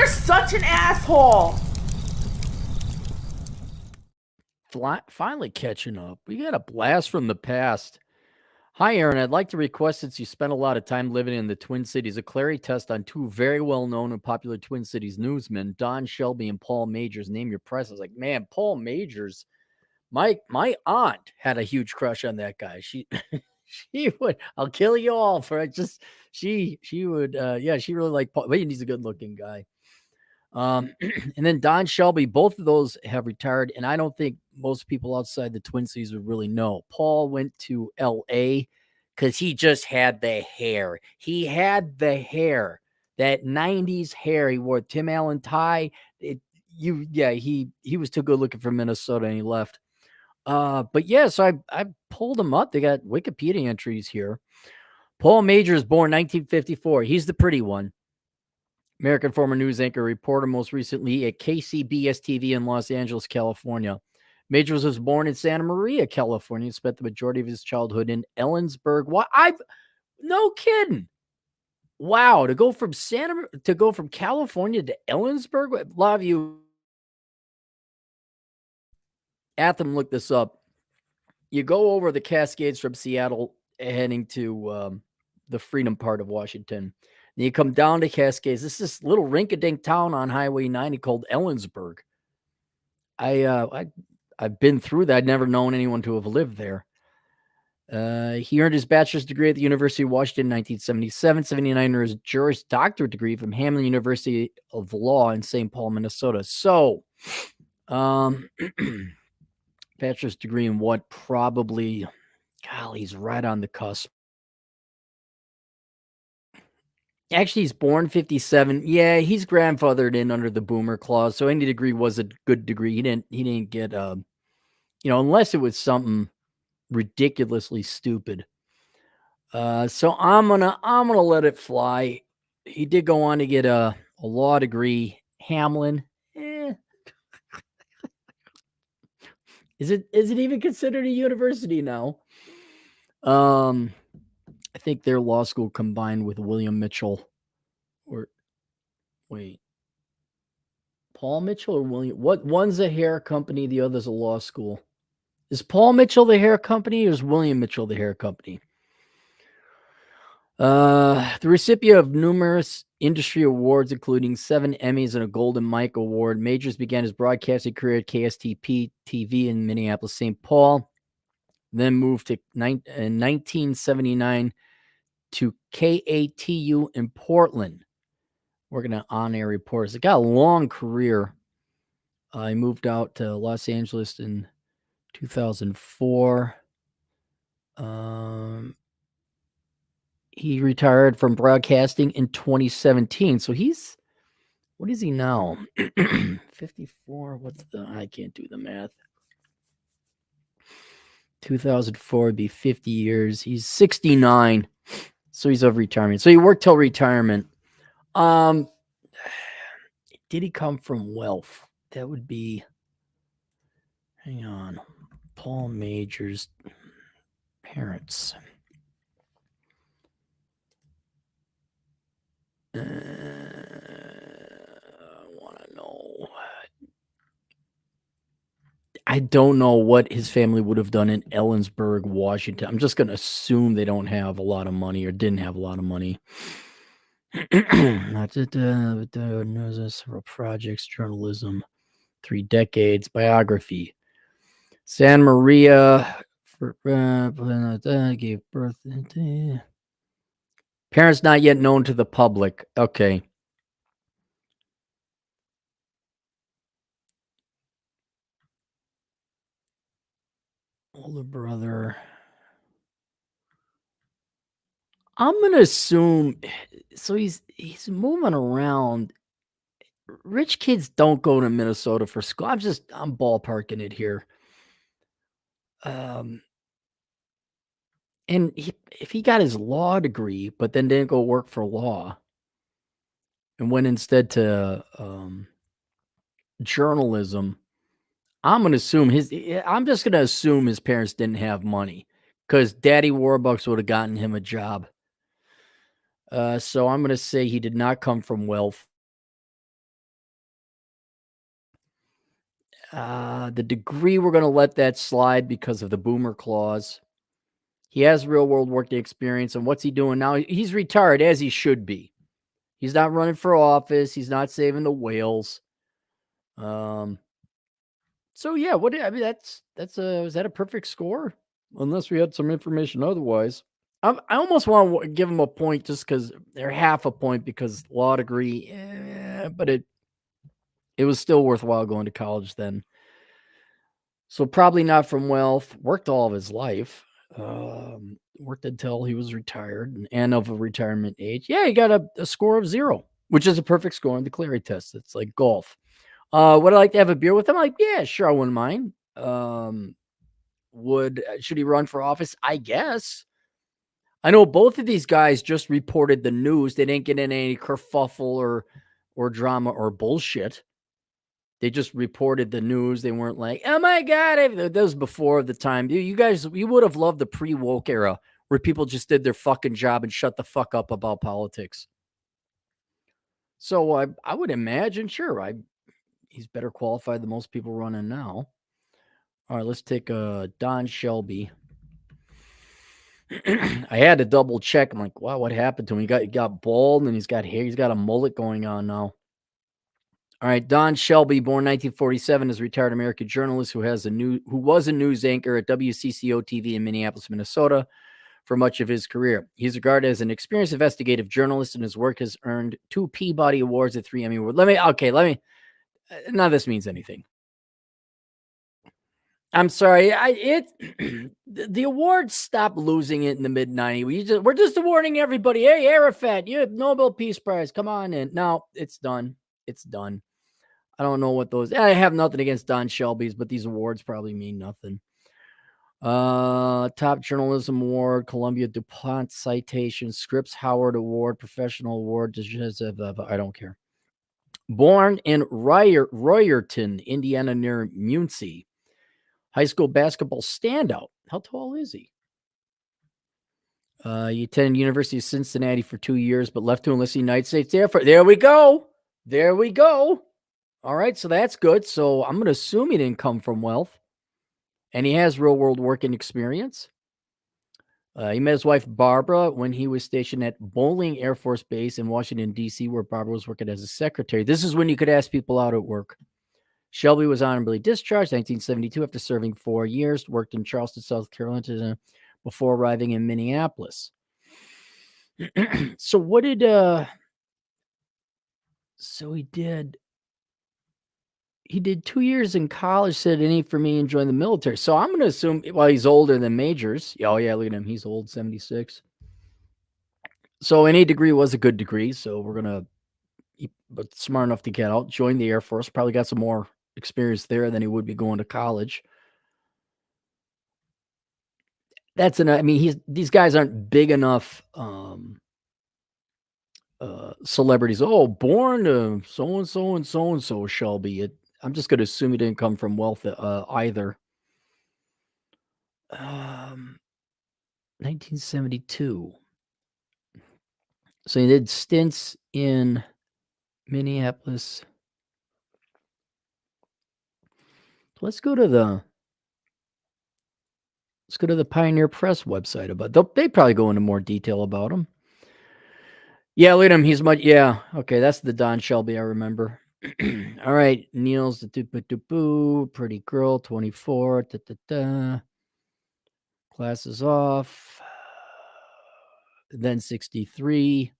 You're such an asshole. Finally catching up. We got a blast from the past. Hi, Aaron. I'd like to request, since you spent a lot of time living in the Twin Cities, a Clarey test on two very well-known and popular Twin Cities newsmen, Don Shelby and Paul Majors. Name your price. I was like, man, Paul Majors. My aunt had a huge crush on that guy. She she would. I'll kill you all for it. Just she would. Yeah, she really liked Paul. But he's a good-looking guy. And then Don Shelby, both of those have retired, and I don't think most people outside the Twin Cities would really know. Paul went to L.A. because he just had the hair. He had the hair, that '90s hair. He wore a Tim Allen tie. He was too good looking for Minnesota, and he left. But yeah, so I pulled him up. They got Wikipedia entries here. Paul Majors, born 1954. He's the pretty one. American former news anchor, reporter, most recently at KCBS TV in Los Angeles, California. Majors was born in Santa Maria, California, and spent the majority of his childhood in Ellensburg. No kidding. Wow, to go from California to Ellensburg. A lot of you, Atham, look this up. You go over the Cascades from Seattle, heading to the Freedom part of Washington. Then you come down to Cascades. This is this little rink-a-dink town on Highway 90 called Ellensburg. I've been through that. I'd never known anyone to have lived there. He earned his bachelor's degree at the University of Washington in 1977, 79 earned his Juris Doctorate degree from Hamline University of Law in St. Paul, Minnesota. So, bachelor's degree in what? Probably, golly, he's right on the cusp. Actually, he's born 57. Yeah, he's grandfathered in under the boomer clause, so any degree was a good degree. He didn't get unless it was something ridiculously stupid. So I'm gonna let it fly. He did go on to get a law degree. Hamline. Is it even considered a university now? I think their law school combined with William Mitchell, or wait, Paul Mitchell or William? What one's a hair company, the other's a law school. Is Paul Mitchell the hair company, or is William Mitchell the hair company? The recipient of numerous industry awards, including 7 Emmys and a Golden Mike Award, Majors began his broadcasting career at KSTP TV in Minneapolis, St. Paul, then moved in 1979 to KATU in Portland, working on on-air reporters. He got a long career. He moved out to Los Angeles in 2004. He retired from broadcasting in 2017. So what is he now? 54. I can't do the math. 2004 would be 50 years. He's 69. So he's of retirement. So he worked till retirement. Did he come from wealth? That would be, hang on, Paul Majors' parents. I want to know. I don't know what his family would have done in Ellensburg, Washington. I'm just going to assume they don't have a lot of money or didn't have a lot of money. Several projects, journalism, 3 decades, biography. Santa Maria gave birth. Parents not yet known to the public. Okay. Older brother. I'm gonna assume. So he's moving around. Rich kids don't go to Minnesota for school. I'm ballparking it here. And if he got his law degree, but then didn't go work for law, and went instead to journalism, I'm just gonna assume his parents didn't have money, because Daddy Warbucks would have gotten him a job. So I'm gonna say he did not come from wealth. The degree, we're going to let that slide because of the boomer clause. He has real world working experience. And what's he doing now? He's retired, as he should be. He's not running for office. He's not saving the whales. So yeah, that's is that a perfect score? Unless we had some information otherwise. I almost want to give him a point just because they're half a point because law degree, but it was still worthwhile going to college then. So probably not from wealth. Worked all of his life. Worked until he was retired and of a retirement age. Yeah, he got a score of 0, which is a perfect score on the Clarey test. It's like golf. Would I like to have a beer with him? Like, yeah, sure, I wouldn't mind. Should he run for office? I guess. I know both of these guys just reported the news. They didn't get in any kerfuffle or drama or bullshit. They just reported the news. They weren't like, oh my God. That was before the time. You would have loved the pre-woke era where people just did their fucking job and shut the fuck up about politics. So I would imagine, sure, he's better qualified than most people running now. All right, let's take Don Shelby. I had to double check. I'm like, wow, what happened to him? He got bald and he's got hair. He's got a mullet going on now. All right, Don Shelby, born 1947, is a retired American journalist who was a news anchor at WCCO TV in Minneapolis, Minnesota, for much of his career. He's regarded as an experienced investigative journalist, and his work has earned 2 Peabody Awards and 3 Emmy Awards. None of this means anything. I'm sorry. The awards stopped losing it in the mid-90s. We're just awarding everybody. Hey, Arafat, you have Nobel Peace Prize. Come on in. No, it's done. It's done. I don't know what those. I have nothing against Don Shelby's, but these awards probably mean nothing. Top Journalism Award, Columbia DuPont Citation, Scripps Howard Award, Professional Award. I don't care. Born in Royerton, Indiana, near Muncie. High school basketball standout. How tall is he? He attended University of Cincinnati for 2 years, but left to enlist the United States Air Force. There we go. All right, so that's good. So I'm going to assume he didn't come from wealth. And he has real-world working experience. He met his wife, Barbara, when he was stationed at Bolling Air Force Base in Washington, D.C., where Barbara was working as a secretary. This is when you could ask people out at work. Shelby was honorably discharged in 1972 after serving 4 years, worked in Charleston, South Carolina, before arriving in Minneapolis. So what did he did 2 years in college, said it ain't for me, and joined the military. So I'm going to assume, well, he's older than Majors. Oh yeah, look at him. He's old, 76. So any degree was a good degree. So we're going to, but smart enough to get out, join the Air Force, probably got some more experience there than he would be going to college. These guys aren't big enough celebrities. Oh, born to so and so and so and so Shelby. I'm just going to assume he didn't come from wealth either. 1972. So he did stints in Minneapolis. Let's go to the Pioneer Press website about. They probably go into more detail about him. Yeah, look at him. He's much. Yeah, okay, that's the Don Shelby I remember. All right, Niels the pretty girl, 24. Classes off. Then 63.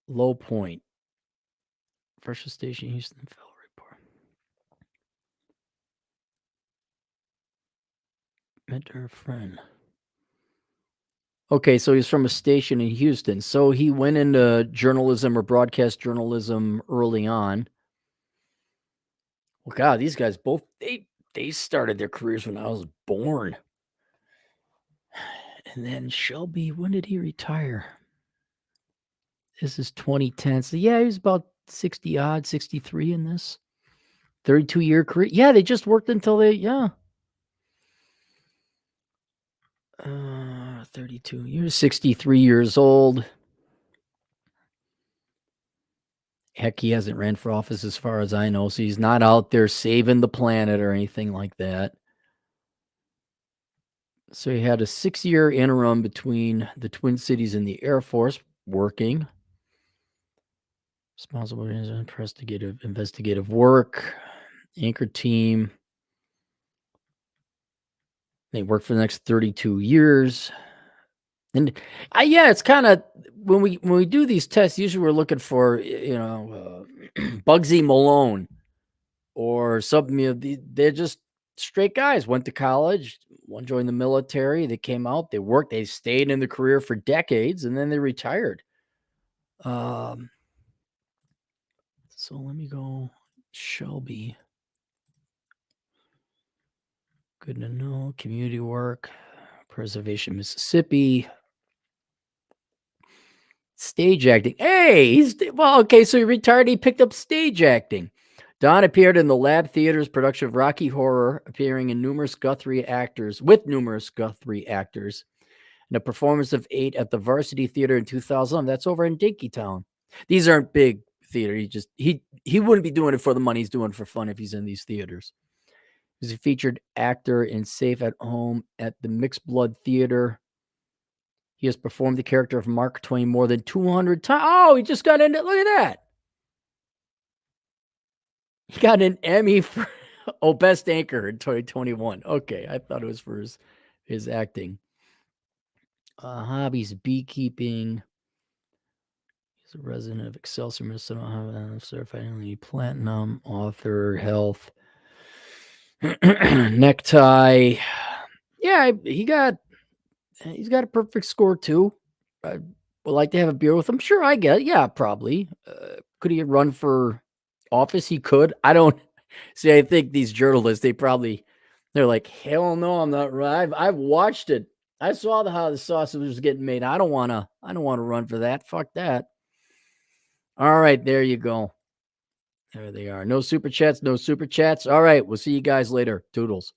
Low point. First station, Houston, fell report. Met her friend. Okay, so he's from a station in Houston. So he went into journalism or broadcast journalism early on. Well, God, these guys both they started their careers when I was born. And then Shelby, when did he retire? This is 2010. So yeah, he was about 63 in this. 32-year career. Yeah, they just worked until 32 years, 63 years old. Heck, he hasn't ran for office as far as I know, so he's not out there saving the planet or anything like that. So he had a 6-year interim between the Twin Cities and the Air Force working. Responsible for investigative work, anchor team. They worked for the next 32 years. And yeah, it's kind of when we do these tests, usually we're looking for Bugsy Malone or something. They're just straight guys. Went to college, one joined the military. They came out, they worked, they stayed in the career for decades, and then they retired. So let me go Shelby. Good to know. Community work, Preservation, Mississippi. Stage acting. Hey, okay. So he retired. He picked up stage acting. Don appeared in the Lab Theater's production of Rocky Horror, appearing in numerous Guthrie actors, in a performance of 8 at the Varsity Theater in 2000. That's over in Dinkytown. These aren't big theater. He wouldn't be doing it for the money. He's doing it for fun if he's in these theaters. He's a featured actor in Safe at Home at the Mixed Blood Theater. He has performed the character of Mark Twain more than 200 times. Oh, he just got into. Look at that. He got an Emmy for Best Anchor in 2021. Okay, I thought it was for his acting. Hobbies: beekeeping. He's a resident of Excelsior, Minnesota. Certified platinum. Author, health, necktie. Yeah, he's got a perfect score too. I would like to have a beer with him. Sure, I get it. Yeah, probably. Could he run for office? He could. I don't see. I think these journalists, they're like, hell no, I'm not right. I've watched it. I saw how the sausage was getting made. I don't want to run for that. Fuck that. All right, there you go. There they are. No super chats. All right, we'll see you guys later. Toodles.